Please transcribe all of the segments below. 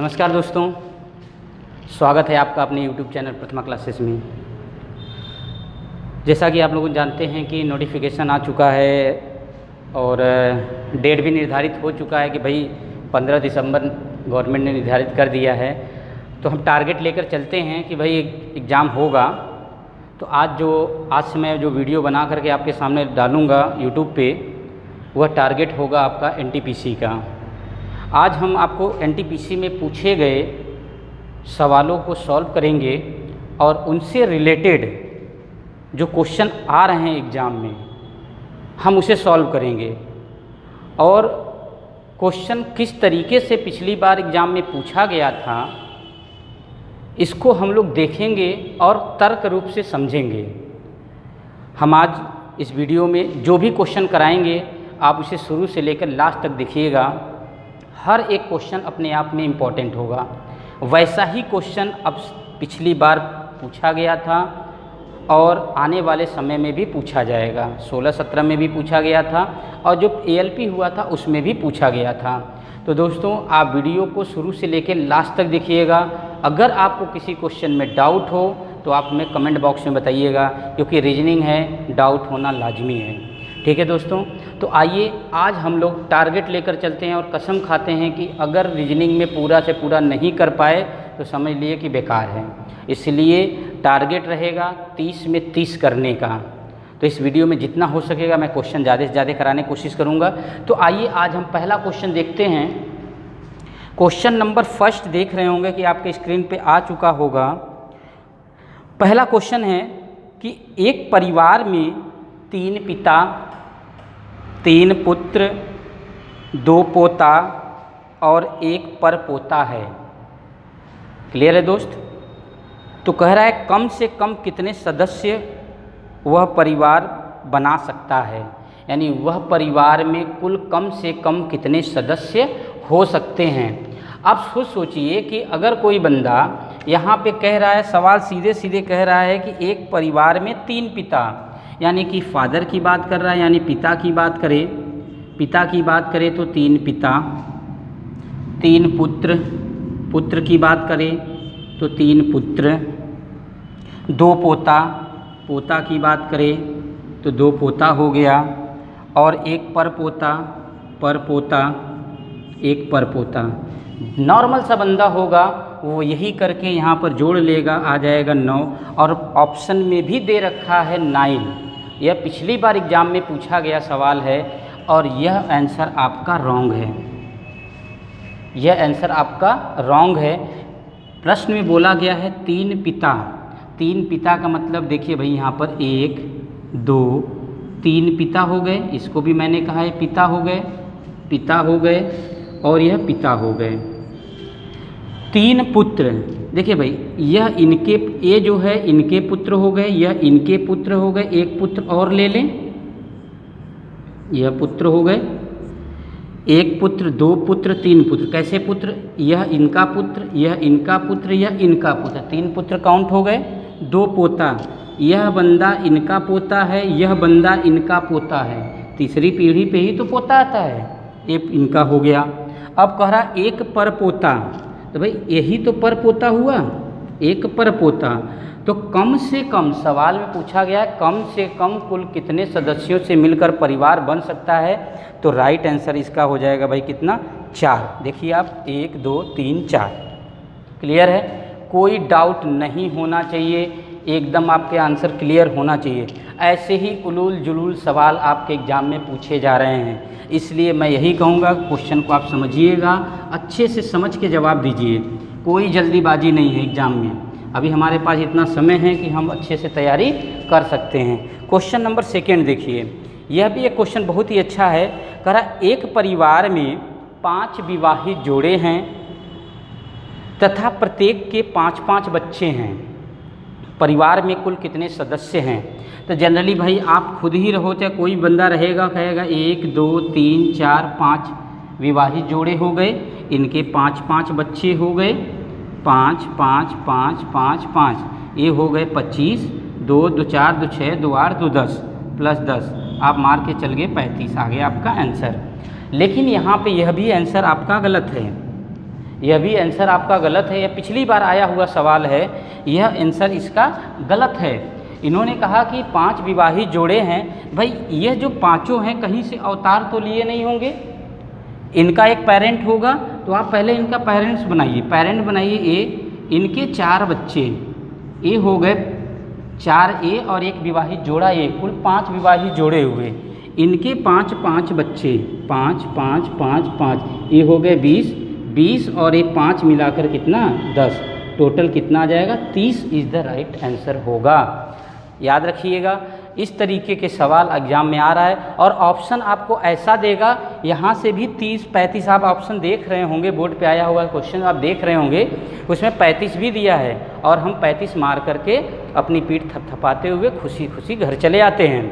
नमस्कार दोस्तों, स्वागत है आपका अपने YouTube चैनल प्रथमा क्लासेस में। जैसा कि आप लोग जानते हैं कि नोटिफिकेशन आ चुका है और डेट भी निर्धारित हो चुका है कि भाई 15 दिसंबर गवर्नमेंट ने निर्धारित कर दिया है। तो हम टारगेट लेकर चलते हैं कि भाई एग्ज़ाम होगा। तो आज से मैं जो वीडियो बना करके आपके सामने डालूँगा YouTube पे, वह टारगेट होगा आपका NTPC का। आज हम आपको NTPC में पूछे गए सवालों को सॉल्व करेंगे और उनसे रिलेटेड जो क्वेश्चन आ रहे हैं एग्ज़ाम में हम उसे सॉल्व करेंगे। और क्वेश्चन किस तरीके से पिछली बार एग्ज़ाम में पूछा गया था इसको हम लोग देखेंगे और तर्क रूप से समझेंगे। हम आज इस वीडियो में जो भी क्वेश्चन कराएंगे आप उसे शुरू से लेकर लास्ट तक देखिएगा। हर एक क्वेश्चन अपने आप में इम्पॉर्टेंट होगा। वैसा ही क्वेश्चन अब पिछली बार पूछा गया था और आने वाले समय में भी पूछा जाएगा। 16-17 में भी पूछा गया था और जो ALP हुआ था उसमें भी पूछा गया था। तो दोस्तों, आप वीडियो को शुरू से लेकर लास्ट तक देखिएगा। अगर आपको किसी क्वेश्चन में डाउट हो तो आप हमें कमेंट बॉक्स में बताइएगा, क्योंकि रीजनिंग है, डाउट होना लाजमी है। ठीक है दोस्तों, तो आइए आज हम लोग टारगेट लेकर चलते हैं और कसम खाते हैं कि अगर रीजनिंग में पूरा से पूरा नहीं कर पाए तो समझ लिए कि बेकार है। इसलिए टारगेट रहेगा 30 में 30 करने का। तो इस वीडियो में जितना हो सकेगा मैं क्वेश्चन ज़्यादा से ज़्यादा कराने की कोशिश करूँगा। तो आइए आज हम पहला क्वेश्चन देखते हैं। क्वेश्चन नंबर फर्स्ट देख रहे होंगे कि आपके स्क्रीन पे आ चुका होगा। पहला क्वेश्चन है कि एक परिवार में 3 पिता, 3 पुत्र, 2 पोता और 1 परपोता है। क्लियर है दोस्त? तो कह रहा है कम से कम कितने सदस्य वह परिवार बना सकता है, यानी वह परिवार में कुल कम से कम कितने सदस्य हो सकते हैं। आप खुद सोचिए कि अगर कोई बंदा यहाँ पे कह रहा है, सवाल सीधे सीधे कह रहा है कि एक परिवार में 3 पिता, यानी कि फादर की बात कर रहा है, यानी पिता की बात करें तो 3 पिता, 3 पुत्र की बात करें तो 3 पुत्र, 2 पोता की बात करें तो 2 पोता हो गया, और 1 परपोता, 1 परपोता। नॉर्मल सा बंदा होगा वो यही करके यहाँ पर जोड़ लेगा, आ जाएगा 9। और ऑप्शन में भी दे रखा है 9। यह पिछली बार एग्ज़ाम में पूछा गया सवाल है और यह आंसर आपका रॉन्ग है। यह आंसर आपका रॉन्ग है। प्रश्न में बोला गया है 3 पिता। 3 पिता का मतलब देखिए भाई, यहाँ पर 1 2 3 पिता हो गए। इसको भी मैंने कहा है पिता हो गए और यह पिता हो गए। 3 पुत्र, देखिए भाई, ये जो है इनके पुत्र हो गए, यह इनके पुत्र हो गए। 1 पुत्र और ले लें, यह पुत्र हो गए। 1 पुत्र, 2 पुत्र, 3 पुत्र। कैसे पुत्र? यह इनका पुत्र, यह इनका पुत्र, यह इनका पुत्र। 3 पुत्र काउंट हो गए। 2 पोता, यह बंदा इनका पोता है, यह बंदा इनका पोता है। तीसरी पीढ़ी पे ही तो पोता आता है। ये इनका हो गया। अब कह रहा 1 परपोता, तो भाई यही तो परपोता हुआ, 1 परपोता। तो कम से कम, सवाल में पूछा गया है कम से कम कुल कितने सदस्यों से मिलकर परिवार बन सकता है। तो राइट आंसर इसका हो जाएगा भाई कितना? 4। देखिए आप, 1 2 3 4। क्लियर है? कोई डाउट नहीं होना चाहिए, एकदम आपके आंसर क्लियर होना चाहिए। ऐसे ही उलूल जुलूल सवाल आपके एग्ज़ाम में पूछे जा रहे हैं। इसलिए मैं यही कहूँगा, क्वेश्चन को आप समझिएगा, अच्छे से समझ के जवाब दीजिए। कोई जल्दीबाजी नहीं है एग्ज़ाम में। अभी हमारे पास इतना समय है कि हम अच्छे से तैयारी कर सकते हैं। क्वेश्चन नंबर 2 देखिए, यह भी एक क्वेश्चन बहुत ही अच्छा है। कह रहा एक परिवार में 5 विवाहित जोड़े हैं तथा प्रत्येक के 5-5 बच्चे हैं। परिवार में कुल कितने सदस्य हैं? तो जनरली भाई आप खुद ही रहो चाहे कोई बंदा रहेगा, कहेगा 1 2 3 4 5 विवाहित जोड़े हो गए, इनके 5-5 बच्चे हो गए। 5 5 5 5 5, ये हो गए 25। 2 2 4 2 6 2 8 2 10 प्लस 10, आप मार के चल गए 35। आ गया आपका आंसर। लेकिन यहाँ पे यह भी आंसर आपका गलत है। यह भी आंसर आपका गलत है, यह पिछली बार आया हुआ सवाल है, यह आंसर इसका गलत है। इन्होंने कहा कि 5 विवाहित जोड़े हैं। भाई यह जो पांचों हैं कहीं से अवतार तो लिए नहीं होंगे, इनका एक पेरेंट होगा, तो आप पहले इनका पेरेंट्स बनाइए, पेरेंट बनाइए ए, इनके 4 बच्चे, ए हो गए 4 ए और एक विवाहित जोड़ा ए, कुल 5 विवाहित जोड़े हुए, इनके 5 बच्चे, 5 5 5 5, ये हो गए 20 और ये 5 मिलाकर कितना 10, टोटल कितना आ जाएगा 30 इज़ द राइट आंसर होगा। याद रखिएगा, इस तरीके के सवाल एग्जाम में आ रहा है और ऑप्शन आपको ऐसा देगा, यहाँ से भी 30-35 आप ऑप्शन देख रहे होंगे, बोर्ड पे आया हुआ क्वेश्चन आप देख रहे होंगे, उसमें 35 भी दिया है और हम 35 मार करके अपनी पीठ थपथपाते हुए खुशी खुशी घर चले आते हैं।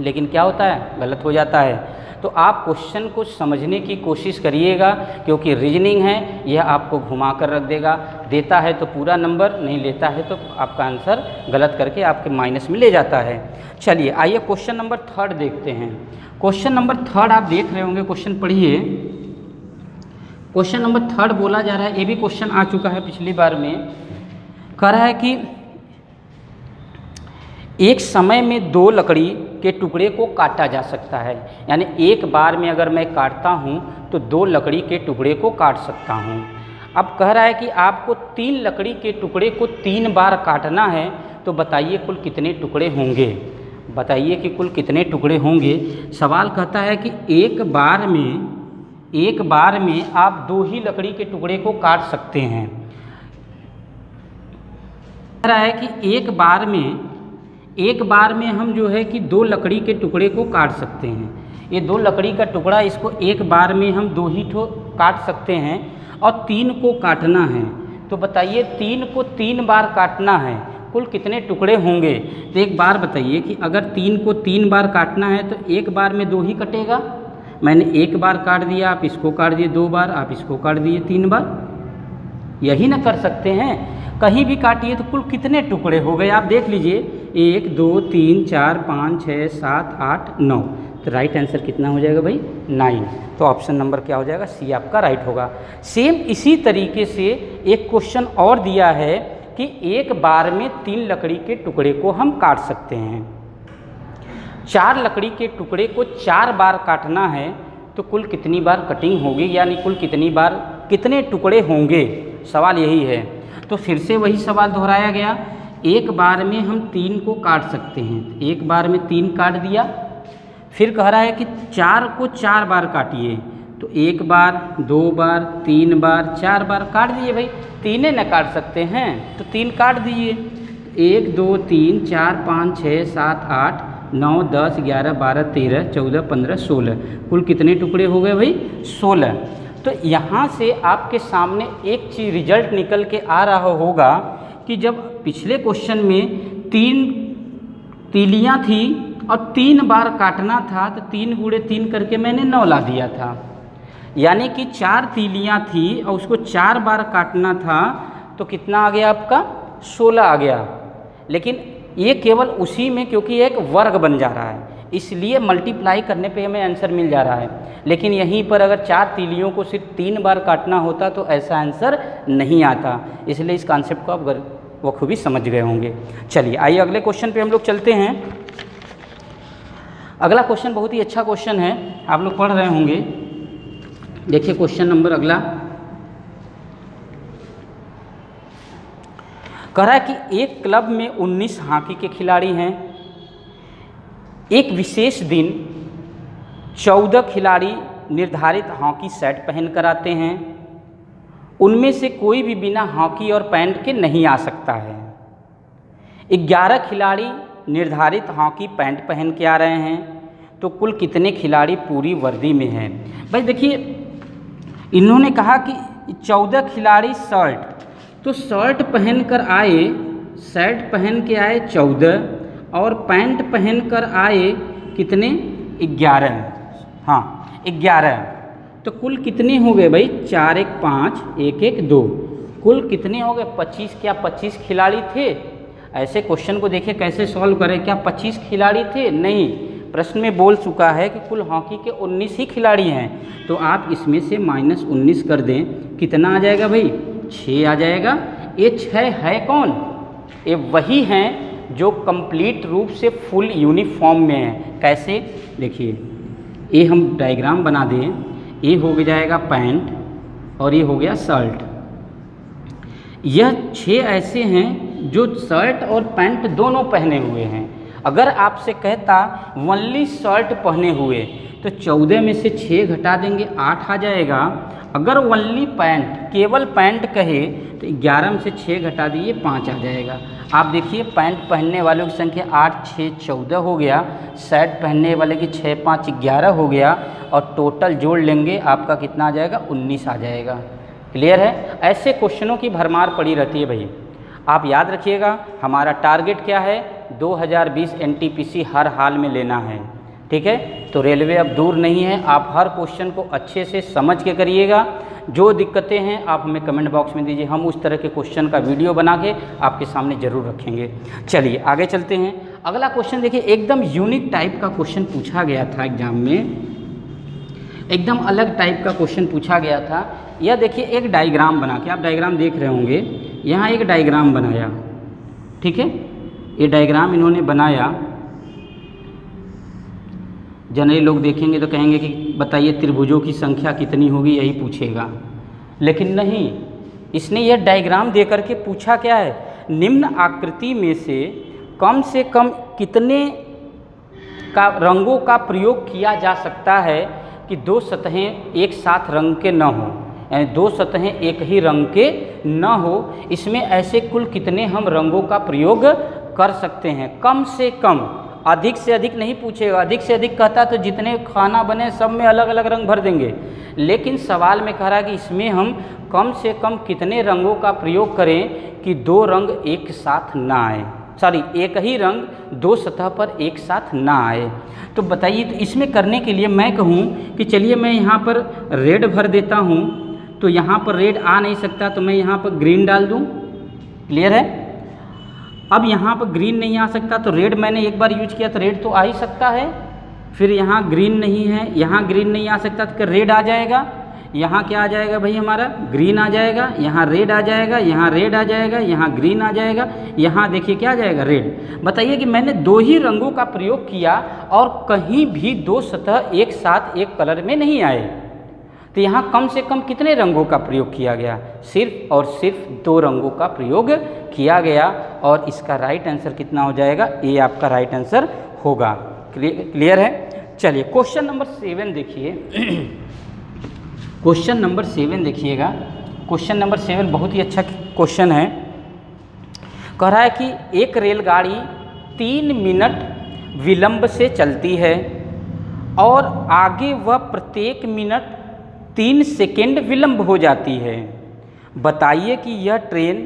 लेकिन क्या होता है, गलत हो जाता है। तो आप क्वेश्चन को समझने की कोशिश करिएगा, क्योंकि रीजनिंग है, यह आपको घुमा कर रख देगा, देता है तो पूरा नंबर, नहीं लेता है तो आपका आंसर गलत करके आपके माइनस में ले जाता है। चलिए आइए क्वेश्चन नंबर 3 देखते हैं। क्वेश्चन नंबर 3 आप देख रहे होंगे, क्वेश्चन पढ़िए। क्वेश्चन नंबर 3 बोला जा रहा है, ये भी क्वेश्चन आ चुका है पिछली बार में। कह रहा है कि एक समय में 2 लकड़ी के टुकड़े को काटा जा सकता है, यानी एक बार में अगर मैं काटता हूँ तो 2 लकड़ी के टुकड़े को काट सकता हूँ। अब कह रहा है कि आपको 3 लकड़ी के टुकड़े को 3 बार काटना है, तो बताइए कुल कितने टुकड़े होंगे, बताइए कि कुल कितने टुकड़े होंगे। सवाल कहता है कि एक बार में आप 2 ही लकड़ी के टुकड़े को काट सकते हैं। कह रहा है कि एक बार में हम जो है कि 2 लकड़ी के टुकड़े को काट सकते हैं। ये 2 लकड़ी का टुकड़ा, इसको एक बार में हम 2 ही ठो काट सकते हैं और 3 को काटना है, तो बताइए 3 को 3 बार काटना है, कुल कितने टुकड़े होंगे। तो एक बार बताइए कि अगर 3 को 3 बार काटना है तो एक बार में 2 ही कटेगा। मैंने एक बार काट दिया, आप इसको काट दिए 2 बार, आप इसको काट दिए 3 बार, यही ना कर सकते हैं। कहीं भी काटिए तो कुल कितने टुकड़े हो गए, आप देख लीजिए, 1 2 3 4 5 6 7 8 9, तो राइट आंसर कितना हो जाएगा भाई 9। तो ऑप्शन नंबर क्या हो जाएगा, सी आपका राइट होगा। सेम इसी तरीके से एक क्वेश्चन और दिया है कि एक बार में 3 लकड़ी के टुकड़े को हम काट सकते हैं। 4 लकड़ी के टुकड़े को 4 बार काटना है, तो कुल कितनी बार कटिंग होगी, यानी कुल कितनी बार कितने टुकड़े होंगे, सवाल यही है। तो फिर से वही सवाल दोहराया गया, एक बार में हम 3 को काट सकते हैं, एक बार में 3 काट दिया। फिर कह रहा है कि 4 को 4 बार काटिए, तो 1 बार 2 बार 3 बार 4 बार काट दिए। भाई 3 न काट सकते हैं तो 3 काट दिए, 1 2 3 4 5 6 7 8 9 10 11 12 13 14 15 16, कुल कितने टुकड़े हो गए भाई 16। तो यहाँ से आपके सामने एक चीज़ रिजल्ट निकल के आ रहा होगा कि जब पिछले क्वेश्चन में 3 तीलियाँ थी और 3 बार काटना था, तो 3 गुणे 3 करके मैंने 9 ला दिया था, यानी कि 4 तीलियाँ थी और उसको 4 बार काटना था, तो कितना आ गया आपका 16 आ गया। लेकिन ये केवल उसी में, क्योंकि एक वर्ग बन जा रहा है, इसलिए मल्टीप्लाई करने पे हमें आंसर मिल जा रहा है। लेकिन यहीं पर अगर 4 तीलियों को सिर्फ 3 बार काटना होता तो ऐसा आंसर नहीं आता, इसलिए इस कॉन्सेप्ट को आप बखूबी समझ गए होंगे। चलिए आइए अगले क्वेश्चन पे हम लोग चलते हैं। अगला क्वेश्चन बहुत ही अच्छा क्वेश्चन है, आप लोग पढ़ रहे होंगे। देखिए क्वेश्चन नंबर अगला कह रहा है कि एक क्लब में 19 हॉकी के खिलाड़ी हैं। एक विशेष दिन 14 खिलाड़ी निर्धारित हॉकी सेट पहन कर आते हैं। उनमें से कोई भी बिना हॉकी और पैंट के नहीं आ सकता है। 11 खिलाड़ी निर्धारित हॉकी पैंट पहन के आ रहे हैं, तो कुल कितने खिलाड़ी पूरी वर्दी में हैं। भाई देखिए, इन्होंने कहा कि 14 खिलाड़ी शर्ट, तो शर्ट पहन कर आए, शर्ट पहन के आए 14 और पैंट पहन कर आए कितने 11, हाँ 11, तो कुल कितने हो गए भाई 4 1 5 1 1 2, कुल कितने हो गए 25। क्या 25 खिलाड़ी थे? ऐसे क्वेश्चन को देखिए कैसे सॉल्व करें, क्या 25 खिलाड़ी थे? नहीं, प्रश्न में बोल चुका है कि कुल हॉकी के 19 ही खिलाड़ी हैं, तो आप इसमें से -19 कर दें, कितना आ जाएगा भाई? 6 आ जाएगा। ये 6 है कौन? ये वही हैं जो कंप्लीट रूप से फुल यूनिफॉर्म में हैं। कैसे? देखिए, ये हम डायग्राम बना दें, ये हो जाएगा पैंट और ये हो गया शर्ट। यह 6 ऐसे हैं जो शर्ट और पैंट दोनों पहने हुए हैं। अगर आपसे कहता ओनली शर्ट पहने हुए तो 14 में से 6 घटा देंगे, 8 आ जाएगा। अगर ओनली पैंट, केवल पैंट कहे तो 11 में से 6 घटा दिए, 5 आ जाएगा। आप देखिए, पैंट पहनने वालों की संख्या 8 6 14 हो गया, शर्ट पहनने वाले की 6 5 11 हो गया, और टोटल जोड़ लेंगे आपका कितना आ जाएगा? 19 आ जाएगा। क्लियर है? ऐसे क्वेश्चनों की भरमार पड़ी रहती है भाई। आप याद रखिएगा, हमारा टारगेट क्या है? 2020 एनटीपीसी हर हाल में लेना है। ठीक है? तो रेलवे अब दूर नहीं है, आप हर क्वेश्चन को अच्छे से समझ के करिएगा। जो दिक्कतें हैं आप हमें कमेंट बॉक्स में दीजिए, हम उस तरह के क्वेश्चन का वीडियो बना के आपके सामने ज़रूर रखेंगे। चलिए आगे चलते हैं। अगला क्वेश्चन देखिए, एकदम यूनिक टाइप का क्वेश्चन पूछा गया था एग्जाम में, एकदम अलग टाइप का क्वेश्चन पूछा गया था। यह देखिए, एक डायग्राम बना के, आप डायग्राम देख रहे होंगे, यहाँ एक डायग्राम बनाया। ठीक है? ये डायग्राम इन्होंने बनाया। जनरली लोग देखेंगे तो कहेंगे कि बताइए त्रिभुजों की संख्या कितनी होगी, यही पूछेगा। लेकिन नहीं, इसने यह डायग्राम दे करके पूछा क्या है? निम्न आकृति में से कम कितने का रंगों का प्रयोग किया जा सकता है कि 2 सतहें एक साथ रंग के न हो, यानी 2 सतहें एक ही रंग के न हो। इसमें ऐसे कुल कितने हम रंगों का प्रयोग कर सकते हैं? कम से कम, अधिक से अधिक नहीं पूछेगा। अधिक से अधिक कहता तो जितने खाना बने सब में अलग अलग रंग भर देंगे, लेकिन सवाल में कह रहा है कि इसमें हम कम से कम कितने रंगों का प्रयोग करें कि 2 रंग एक साथ ना आए, सॉरी एक ही रंग 2 सतह पर एक साथ ना आए। तो बताइए, तो इसमें करने के लिए मैं कहूँ कि चलिए मैं यहाँ पर रेड भर देता हूँ, तो यहाँ पर रेड आ नहीं सकता तो मैं यहाँ पर ग्रीन डाल दूँ। क्लियर है? अब यहाँ पर ग्रीन नहीं आ सकता तो रेड मैंने एक बार यूज किया तो रेड तो आ ही सकता है। फिर यहाँ ग्रीन नहीं है, यहाँ ग्रीन नहीं आ सकता तो रेड आ जाएगा। यहाँ क्या आ जाएगा भाई? हमारा ग्रीन आ जाएगा, यहाँ रेड आ जाएगा, यहाँ रेड आ जाएगा, यहाँ ग्रीन आ जाएगा, यहाँ देखिए क्या आ जाएगा? रेड। बताइए कि मैंने 2 ही रंगों का प्रयोग किया और कहीं भी 2 सतह एक साथ एक कलर में नहीं आए, तो यहाँ कम से कम कितने रंगों का प्रयोग किया गया? सिर्फ और सिर्फ 2 रंगों का प्रयोग किया गया, और इसका राइट आंसर कितना हो जाएगा? ये आपका राइट आंसर होगा। क्लियर है? चलिए क्वेश्चन नंबर 7 देखिए। क्वेश्चन नंबर 7 देखिएगा। क्वेश्चन नंबर 7 बहुत ही अच्छा क्वेश्चन है। कह रहा है कि एक रेलगाड़ी 3 मिनट विलंब से चलती है और आगे वह प्रत्येक मिनट 3 सेकेंड विलंब हो जाती है। बताइए कि यह ट्रेन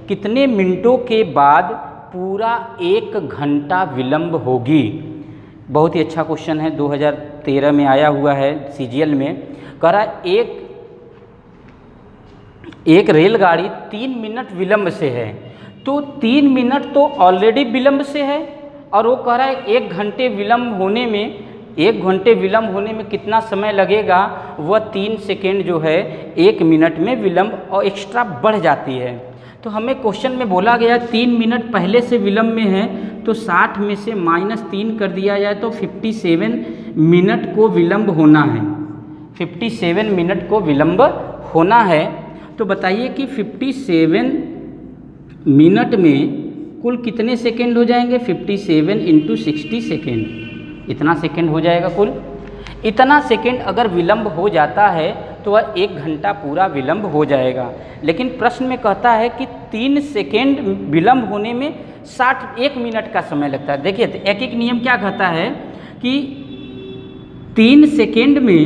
कितने मिनटों के बाद पूरा 1 घंटा विलंब होगी। बहुत ही अच्छा क्वेश्चन है, 2013 में आया हुआ है सीजीएल में। कह रहा है एक रेलगाड़ी 3 मिनट विलंब से है, तो 3 मिनट तो ऑलरेडी विलंब से है, और वो कह रहा है 1 घंटे विलंब होने में, 1 घंटे विलंब होने में कितना समय लगेगा? वह 3 सेकेंड जो है 1 मिनट में विलंब और एक्स्ट्रा बढ़ जाती है। तो हमें क्वेश्चन में बोला गया 3 मिनट पहले से विलंब में है, तो 60 में से -3 कर दिया जाए तो 57 मिनट को विलंब होना है। 57 मिनट को विलंब होना है। तो बताइए कि 57 मिनट में कुल कितने सेकेंड हो जाएंगे? 57 × 60 सेकेंड, इतना सेकेंड हो जाएगा कुल। इतना सेकेंड अगर विलंब हो जाता है तो वह 1 घंटा पूरा विलंब हो जाएगा। लेकिन प्रश्न में कहता है कि 3 सेकेंड विलंब होने में 1 मिनट का समय लगता है। देखिए, तो एक एक नियम क्या कहता है कि 3 सेकेंड में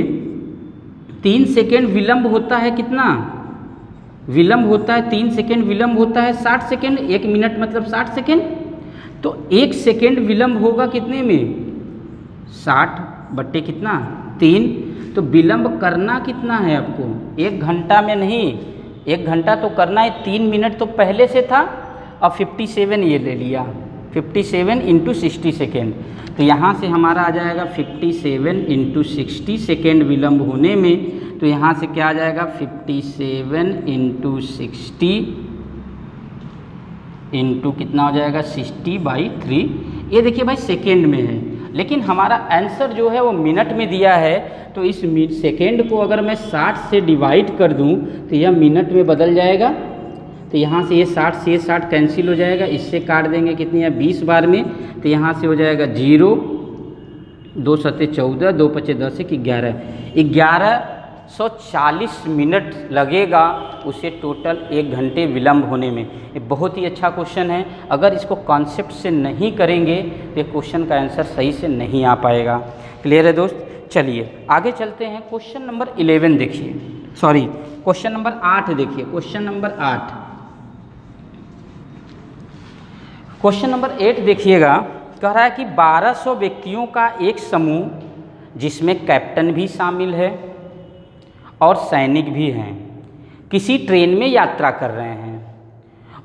3 सेकेंड विलंब होता है, कितना विलंब होता है? 3 सेकेंड विलंब होता है 60 सेकेंड, 1 मिनट मतलब 60 सेकेंड। तो 1 सेकेंड विलंब होगा कितने में? 60 बट्टे कितना? 3। तो विलंब करना कितना है आपको? 1 घंटा में नहीं, 1 घंटा तो करना है, 3 मिनट तो पहले से था और 57 ये ले लिया, 57 इंटू 60 सेकेंड। तो यहाँ से हमारा आ जाएगा 57 इंटू 60 सेकेंड विलम्ब होने में। तो यहाँ से क्या आ जाएगा 57 इंटू 60 इंटू कितना हो जाएगा 60/3। ये देखिए भाई सेकेंड में है, लेकिन हमारा आंसर जो है वो मिनट में दिया है। तो इस सेकेंड को अगर मैं 60 से डिवाइड कर दूं तो यह मिनट में बदल जाएगा। तो यहाँ से ये 60 से ये 60 कैंसिल हो जाएगा, इससे काट देंगे कितनी है 20 बार में। तो यहाँ से हो जाएगा 0, 2 सत्ते 14, 2 पचे 10, 11, 1140 मिनट लगेगा उसे टोटल 1 घंटे विलम्ब होने में। ये बहुत ही अच्छा क्वेश्चन है। अगर इसको कॉन्सेप्ट से नहीं करेंगे तो ये क्वेश्चन का आंसर सही से नहीं आ पाएगा। क्लियर है दोस्त? चलिए आगे चलते हैं। क्वेश्चन नंबर 11 देखिए, सॉरी क्वेश्चन नंबर 8 देखिए। क्वेश्चन नंबर 8, क्वेश्चन नंबर 8 देखिएगा। कह रहा है कि 1200 व्यक्तियों का एक समूह जिसमें कैप्टन भी शामिल है और सैनिक भी हैं किसी ट्रेन में यात्रा कर रहे हैं।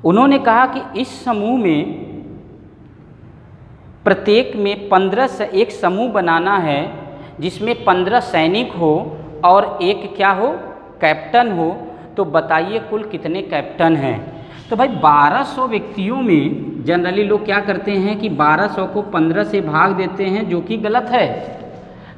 उन्होंने कहा कि इस समूह में प्रत्येक में 15 से एक समूह बनाना है जिसमें 15 सैनिक हो और एक क्या हो, कैप्टन हो। तो बताइए कुल कितने कैप्टन हैं। तो भाई 1200 व्यक्तियों में जनरली लोग क्या करते हैं कि 1200 को 15 से भाग देते हैं, जो कि गलत है,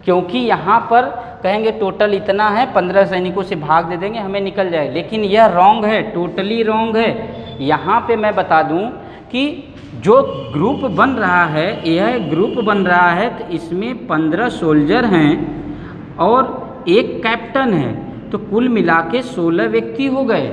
क्योंकि यहाँ पर कहेंगे टोटल इतना है, 15 सैनिकों से भाग दे देंगे हमें निकल जाए, लेकिन यह रॉन्ग है, टोटली रॉन्ग है। यहाँ पे मैं बता दूँ कि जो ग्रुप बन रहा है, यह ग्रुप बन रहा है तो इसमें 15 सोल्जर हैं और एक कैप्टन है, तो कुल मिला के 16 व्यक्ति हो गए।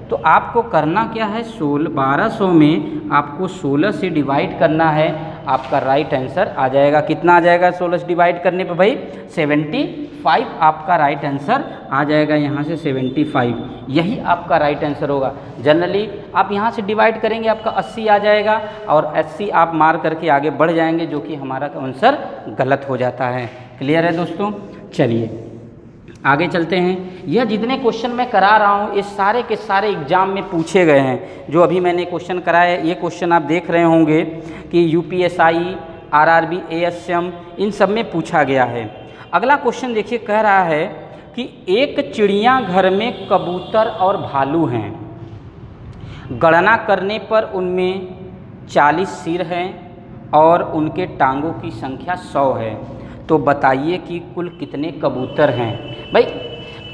तो आपको करना क्या है, 1200 में आपको 16 से डिवाइड करना है। आपका राइट आंसर आ जाएगा, कितना आ जाएगा 16 से डिवाइड करने पे भाई 75। आपका राइट आंसर आ जाएगा यहाँ से 75, यही आपका राइट आंसर होगा। जनरली आप यहाँ से डिवाइड करेंगे आपका 80 आ जाएगा और 80 आप मार करके आगे बढ़ जाएंगे, जो कि हमारा आंसर गलत हो जाता है। क्लियर है दोस्तों? चलिए आगे चलते हैं। यह जितने क्वेश्चन मैं करा रहा हूँ ये सारे के सारे एग्जाम में पूछे गए हैं। जो अभी मैंने क्वेश्चन कराया ये क्वेश्चन आप देख रहे होंगे कि UPSI, RRB, ASM इन सब में पूछा गया है। अगला क्वेश्चन देखिए, कह रहा है कि एक चिड़ियाघर में कबूतर और भालू हैं। गणना करने पर उनमें 40 सिर हैं और उनके टांगों की संख्या 100 है। तो बताइए कि कुल कितने कबूतर हैं। भाई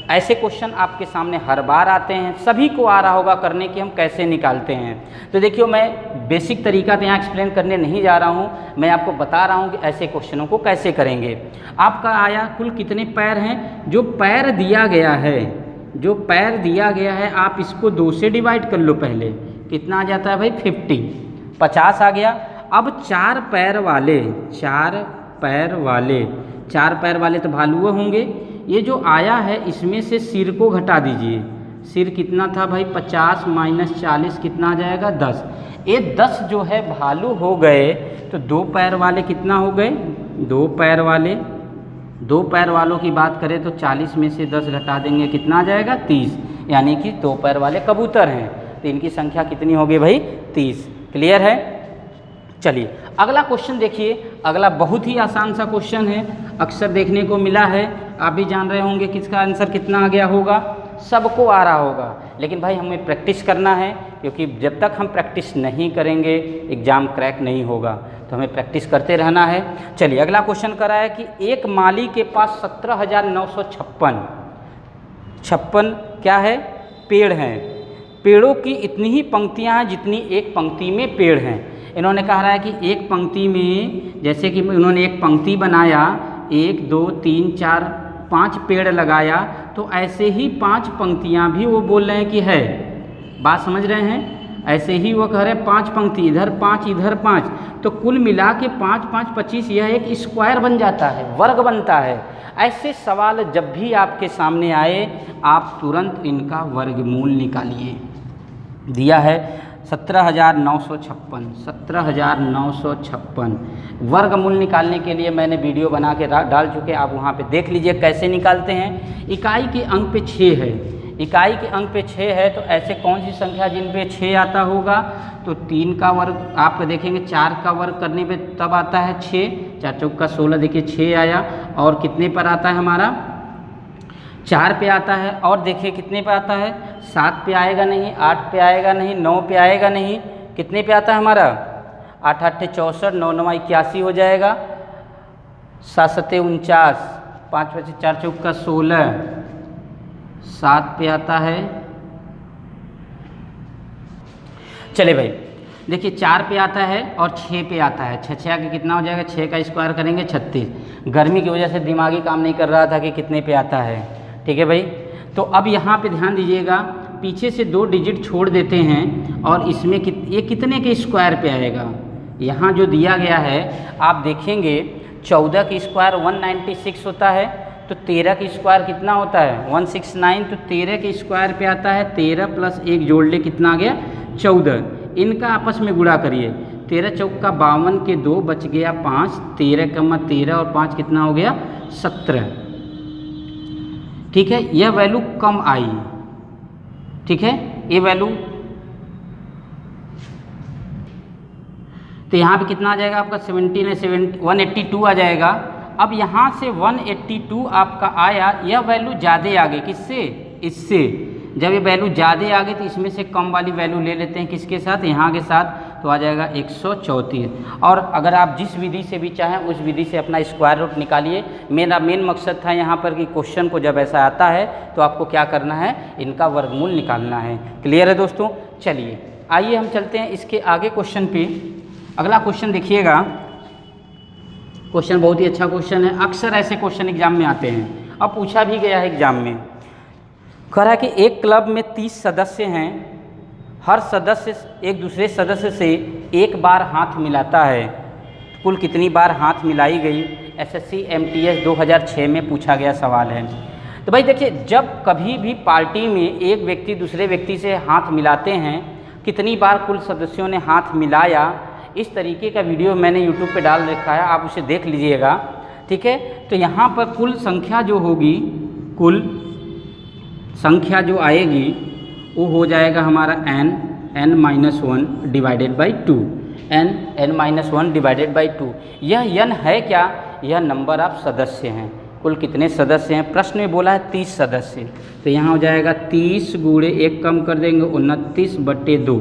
ऐसे क्वेश्चन आपके सामने हर बार आते हैं, सभी को आ रहा होगा करने की हम कैसे निकालते हैं। तो देखिए मैं बेसिक तरीका तो यहाँ एक्सप्लेन करने नहीं जा रहा हूँ, मैं आपको बता रहा हूँ कि ऐसे क्वेश्चनों को कैसे करेंगे। आपका आया कुल कितने पैर हैं, जो पैर दिया गया है, जो पैर दिया गया है आप इसको 2 से डिवाइड कर लो। पहले कितना आ जाता है भाई 50 आ गया। अब 4 पैर वाले तो भालुआ होंगे। ये जो आया है इसमें से सिर को घटा दीजिए। सिर कितना था भाई 50 - 40 कितना आ जाएगा 10। ये 10 जो है भालू हो गए। तो 2 पैर वाले कितना हो गए, 2 पैर वालों की बात करें तो 40 में से 10 घटा देंगे कितना आ जाएगा 30, यानी कि 2 पैर वाले कबूतर हैं। तो इनकी संख्या कितनी होगी भाई 30। क्लियर है? चलिए अगला क्वेश्चन देखिए। अगला बहुत ही आसान सा क्वेश्चन है, अक्सर देखने को मिला है, आप भी जान रहे होंगे किसका आंसर कितना आ गया होगा, सबको आ रहा होगा। लेकिन भाई हमें प्रैक्टिस करना है, क्योंकि जब तक हम प्रैक्टिस नहीं करेंगे एग्ज़ाम क्रैक नहीं होगा, तो हमें प्रैक्टिस करते रहना है। चलिए अगला क्वेश्चन करा है कि एक माली के पास 17,956 क्या है, पेड़ हैं। पेड़ों की इतनी ही पंक्तियां हैं जितनी एक पंक्ति में पेड़ हैं। इन्होंने कहा है कि एक पंक्ति में, जैसे कि उन्होंने एक पंक्ति बनाया, 1 2 3 4 5 पेड़ लगाया, तो ऐसे ही 5 पंक्तियां भी वो बोल रहे हैं कि है। बात समझ रहे हैं? ऐसे ही वो कह रहे हैं 5 पंक्ति, इधर 5 इधर 5, तो कुल मिला के 5 5 25, यह एक स्क्वायर बन जाता है, वर्ग बनता है। ऐसे सवाल जब भी आपके सामने आए आप तुरंत इनका वर्गमूल निकालिए। दिया है 17,956 वर्गमूल निकालने के लिए मैंने वीडियो बना के डाल चुके, आप वहाँ पे देख लीजिए कैसे निकालते हैं। इकाई के अंक पे 6 है, इकाई के अंक पे 6 है, तो ऐसे कौन सी संख्या जिन पे 6 आता होगा? तो 3 का वर्ग आप देखेंगे, 4 का वर्ग करने पे तब आता है 6, 4 चौक का 16, देखिए 6 आया। और कितने पर आता है हमारा? 4 पे आता है। और देखिए कितने पे आता है? 7 पे आएगा नहीं, 8 पे आएगा नहीं, 9 पे आएगा नहीं, कितने पे आता है हमारा? 8 8 64, 9 9 81 हो जाएगा, 7 7 49, 5 5 4 चौक का 16, 7 पे आता है। चले भाई देखिए 4 पे आता है और 6 पे आता है, 6 6 के कितना हो जाएगा? 6 का स्क्वायर करेंगे 36। गर्मी की वजह से दिमागी काम नहीं कर रहा था कि कितने पे आता है। ठीक है भाई, तो अब यहाँ पे ध्यान दीजिएगा, पीछे से 2 डिजिट छोड़ देते हैं और इसमें ये कितने के स्क्वायर पे आएगा? यहाँ जो दिया गया है आप देखेंगे 14 की स्क्वायर 196 होता है, तो 13 की स्क्वायर कितना होता है? 169, तो 13 के स्क्वायर पे आता है 13 प्लस 1 जोड़ ले कितना आ गया? 14। इनका आपस में गुणा करिए, 13 चौक का 52 के 2 बच गया 5, 13 कमा 13 और 5 कितना हो गया? 17। ठीक है, यह वैल्यू कम आई। ठीक है, ये वैल्यू, तो यहाँ पे कितना आ जाएगा आपका? 182 आ जाएगा। अब यहाँ से 182 आपका आया, यह वैल्यू ज़्यादा आ गई, किससे? इससे। जब ये वैल्यू ज़्यादा आ गई तो इसमें से कम वाली वैल्यू ले लेते हैं, किसके साथ? यहाँ के साथ, तो आ जाएगा 134। और अगर आप जिस विधि से भी चाहें उस विधि से अपना स्क्वायर रूट निकालिए। मेरा मेन मकसद था यहाँ पर कि क्वेश्चन को जब ऐसा आता है तो आपको क्या करना है? इनका वर्गमूल निकालना है। क्लियर है दोस्तों? चलिए आइए हम चलते हैं इसके आगे क्वेश्चन पे। अगला क्वेश्चन देखिएगा, क्वेश्चन बहुत ही अच्छा क्वेश्चन है, अक्सर ऐसे क्वेश्चन एग्जाम में आते हैं, अब पूछा भी गया है एग्जाम में। कह रहा है कि एक क्लब में 30 सदस्य हैं, हर सदस्य एक दूसरे सदस्य से एक बार हाथ मिलाता है, कुल कितनी बार हाथ मिलाई गई? एसएससी एमटीएस 2006 में पूछा गया सवाल है। तो भाई देखिए, जब कभी भी पार्टी में एक व्यक्ति दूसरे व्यक्ति से हाथ मिलाते हैं, कितनी बार कुल सदस्यों ने हाथ मिलाया, इस तरीके का वीडियो मैंने YouTube पे डाल रखा है, आप उसे देख लीजिएगा। ठीक है, तो यहाँ पर कुल संख्या जो होगी, कुल संख्या जो आएगी वो हो जाएगा हमारा n-1 divided by 2, n-1 divided by 2। यह n है क्या? यह नंबर ऑफ सदस्य हैं। कुल कितने सदस्य हैं? प्रश्न में बोला है 30 सदस्य, तो यहाँ हो जाएगा 30 गुणे 1 कम कर देंगे 29/2,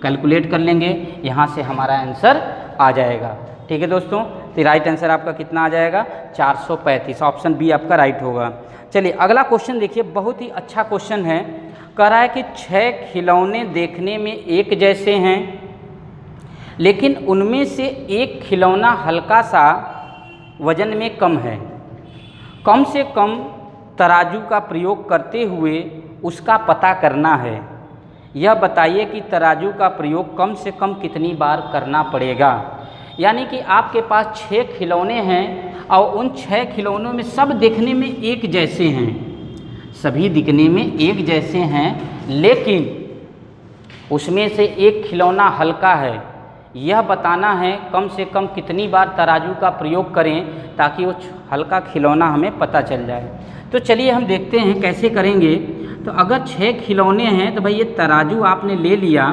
कैलकुलेट कर लेंगे, यहाँ से हमारा आंसर आ जाएगा। ठीक है दोस्तों, तो राइट आंसर आपका कितना आ जाएगा? 435। ऑप्शन बी आपका राइट होगा। चलिए अगला क्वेश्चन देखिए, बहुत ही अच्छा क्वेश्चन है। कह रहा है कि 6 खिलौने देखने में एक जैसे हैं, लेकिन उनमें से एक खिलौना हल्का सा वजन में कम है। कम से कम तराजू का प्रयोग करते हुए उसका पता करना है। यह बताइए कि तराजू का प्रयोग कम से कम कितनी बार करना पड़ेगा। यानी कि आपके पास 6 खिलौने हैं और उन 6 खिलौनों में सब देखने में एक जैसे हैं, सभी दिखने में एक जैसे हैं, लेकिन उसमें से एक खिलौना हल्का है। यह बताना है कम से कम कितनी बार तराजू का प्रयोग करें ताकि वो हल्का खिलौना हमें पता चल जाए। तो चलिए हम देखते हैं कैसे करेंगे। तो अगर 6 खिलौने हैं तो भाई ये तराजू आपने ले लिया,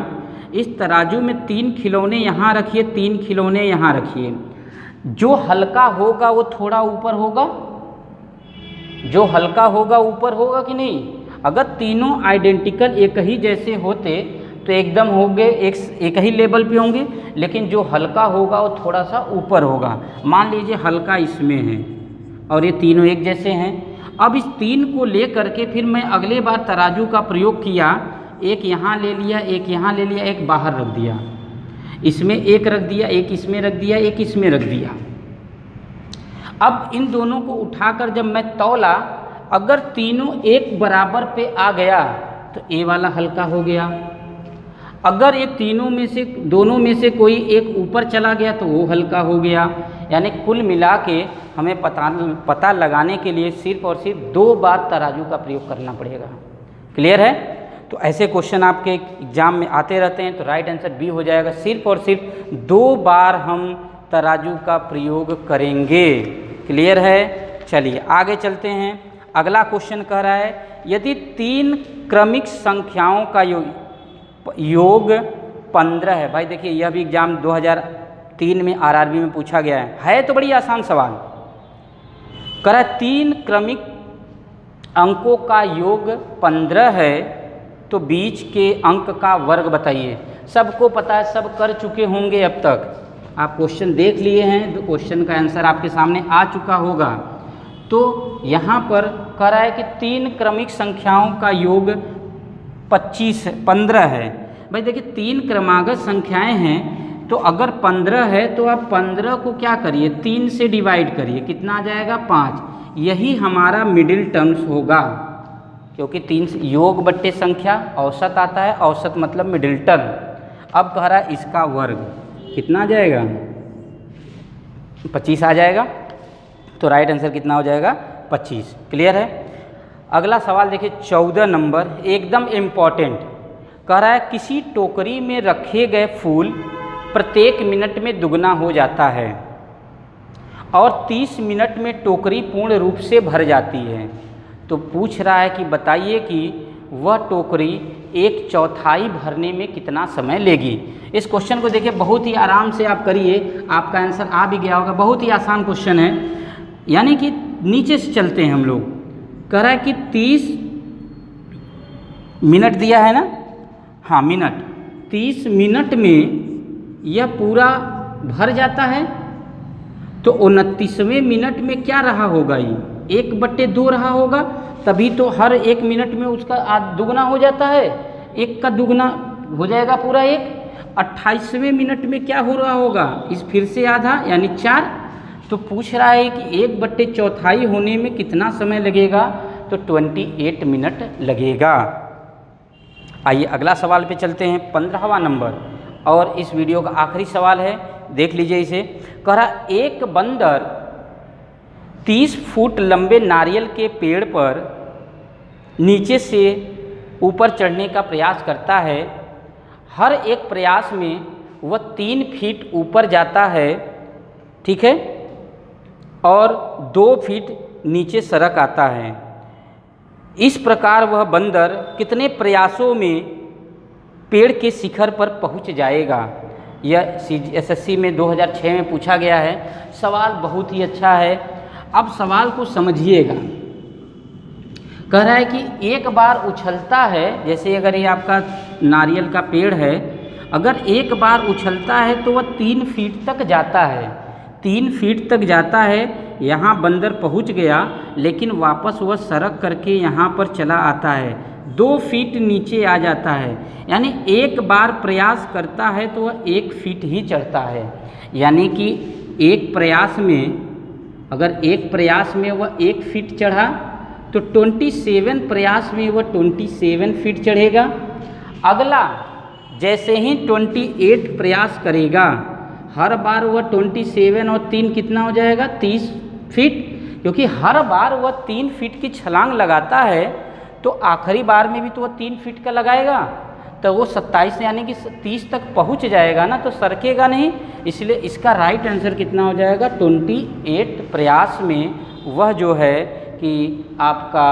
इस तराजू में 3 खिलौने यहाँ रखिए, 3 खिलौने यहाँ रखिए। जो हल्का होगा वो थोड़ा ऊपर होगा, जो हल्का होगा ऊपर होगा कि नहीं? अगर तीनों आइडेंटिकल एक ही जैसे होते तो एकदम होंगे एक ही लेवल पे होंगे, लेकिन जो हल्का होगा वो थोड़ा सा ऊपर होगा। मान लीजिए हल्का इसमें है और ये तीनों एक जैसे हैं। अब इस 3 को ले करके फिर मैं अगले बार तराजू का प्रयोग किया, एक यहाँ ले लिया, एक यहाँ ले लिया, एक बाहर रख दिया, इसमें एक रख दिया, एक इसमें रख दिया, एक इसमें रख दिया। अब इन दोनों को उठाकर जब मैं तौला, अगर तीनों एक बराबर पे आ गया तो ए वाला हल्का हो गया। अगर एक तीनों में से दोनों में से कोई एक ऊपर चला गया तो वो हल्का हो गया। यानी कुल मिला के हमें पता लगाने के लिए सिर्फ और सिर्फ 2 बार तराजू का प्रयोग करना पड़ेगा। क्लियर है? तो ऐसे क्वेश्चन आपके एग्जाम में आते रहते हैं, तो राइट आंसर बी हो जाएगा। सिर्फ और सिर्फ 2 बार हम तराजू का प्रयोग करेंगे। क्लियर है? चलिए आगे चलते हैं। अगला क्वेश्चन कह रहा है यदि 3 क्रमिक संख्याओं का योग 15 है। भाई देखिए यह भी एग्जाम 2003 में आरआरबी में पूछा गया है तो बड़ी आसान सवाल। कह रहा है 3 क्रमिक अंकों का योग 15 है तो बीच के अंक का वर्ग बताइए। सबको पता है, सब कर चुके होंगे अब तक, आप क्वेश्चन देख लिए हैं तो क्वेश्चन का आंसर आपके सामने आ चुका होगा। तो यहाँ पर कह रहा है कि 3 क्रमिक संख्याओं का योग 15 है। भाई देखिए 3 क्रमागत संख्याएं हैं तो अगर 15 है तो आप 15 को क्या करिए 3 से डिवाइड करिए, कितना आ जाएगा 5। यही हमारा मिडिल टर्म्स होगा, क्योंकि 3 योग बट्टे संख्या औसत आता है, औसत मतलब मिडिल टर्म। अब कह रहा है इसका वर्ग कितना आ जाएगा 25 आ जाएगा, तो राइट आंसर कितना हो जाएगा 25। क्लियर है। अगला सवाल देखिए 14 नंबर, एकदम इम्पॉर्टेंट। कह रहा है किसी टोकरी में रखे गए फूल प्रत्येक मिनट में दुगना हो जाता है और 30 मिनट में टोकरी पूर्ण रूप से भर जाती है। तो पूछ रहा है कि बताइए कि वह टोकरी 1/4 भरने में कितना समय लेगी। इस क्वेश्चन को देखिए बहुत ही आराम से आप करिए, आपका आंसर आ भी गया होगा। बहुत ही आसान क्वेश्चन है, यानी कि नीचे से चलते हैं हम लोग। कह रहा है कि 30 मिनट दिया है ना, हाँ मिनट, 30 मिनट में यह पूरा भर जाता है तो 29वें मिनट में क्या रहा होगा, ये 1/2 रहा होगा, तभी तो हर 1 मिनट में उसका दुगना हो जाता है, 1 का दुगना हो जाएगा पूरा 1। 28वें मिनट में क्या हो रहा होगा, इस फिर से आधा यानी 4। तो पूछ रहा है कि 1/4 होने में कितना समय लगेगा, तो 28 मिनट लगेगा। आइए अगला सवाल पे चलते हैं, 15वां नंबर, और इस वीडियो का आखिरी सवाल है, देख लीजिए इसे। कह रहा एक बंदर 30 फुट लंबे नारियल के पेड़ पर नीचे से ऊपर चढ़ने का प्रयास करता है। हर एक प्रयास में वह 3 फीट ऊपर जाता है, ठीक है, और 2 फीट नीचे सरक आता है। इस प्रकार वह बंदर कितने प्रयासों में पेड़ के शिखर पर पहुंच जाएगा। यह SSC में 2006 में पूछा गया है। सवाल बहुत ही अच्छा है, अब सवाल को समझिएगा। कह रहा है कि एक बार उछलता है, जैसे अगर ये आपका नारियल का पेड़ है, अगर एक बार उछलता है तो वह 3 फीट तक जाता है, 3 फीट तक जाता है। यहाँ बंदर पहुँच गया, लेकिन वापस वह सरक करके यहाँ पर चला आता है, 2 फीट नीचे आ जाता है। यानी एक बार प्रयास करता है तो वह 1 फीट ही चढ़ता है। यानी कि एक प्रयास में, अगर एक प्रयास में वह 1 फीट चढ़ा तो 27 प्रयास में वह 27 फीट चढ़ेगा। अगला जैसे ही 28 प्रयास करेगा, हर बार वह 27 और 3 कितना हो जाएगा 30 फीट, क्योंकि हर बार वह 3 फीट की छलांग लगाता है तो आखिरी बार में भी तो वह 3 फीट का लगाएगा, तो वो 27 यानी कि 30 तक पहुंच जाएगा ना, तो सरकेगा नहीं। इसलिए इसका राइट आंसर कितना हो जाएगा 28 प्रयास में वह जो है कि आपका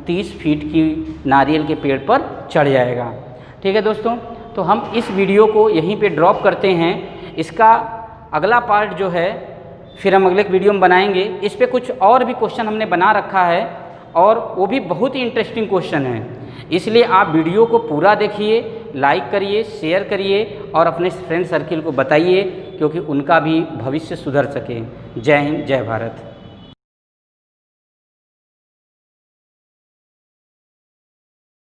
30 फीट की नारियल के पेड़ पर चढ़ जाएगा। ठीक है दोस्तों, तो हम इस वीडियो को यहीं पे ड्रॉप करते हैं। इसका अगला पार्ट जो है फिर हम अगले वीडियो में बनाएंगे। इस पे कुछ और भी क्वेश्चन हमने बना रखा है और वो भी बहुत ही इंटरेस्टिंग क्वेश्चन है, इसलिए आप वीडियो को पूरा देखिए, लाइक करिए, शेयर करिए और अपने फ्रेंड सर्किल को बताइए, क्योंकि उनका भी भविष्य सुधर सके। जय हिंद, जय भारत।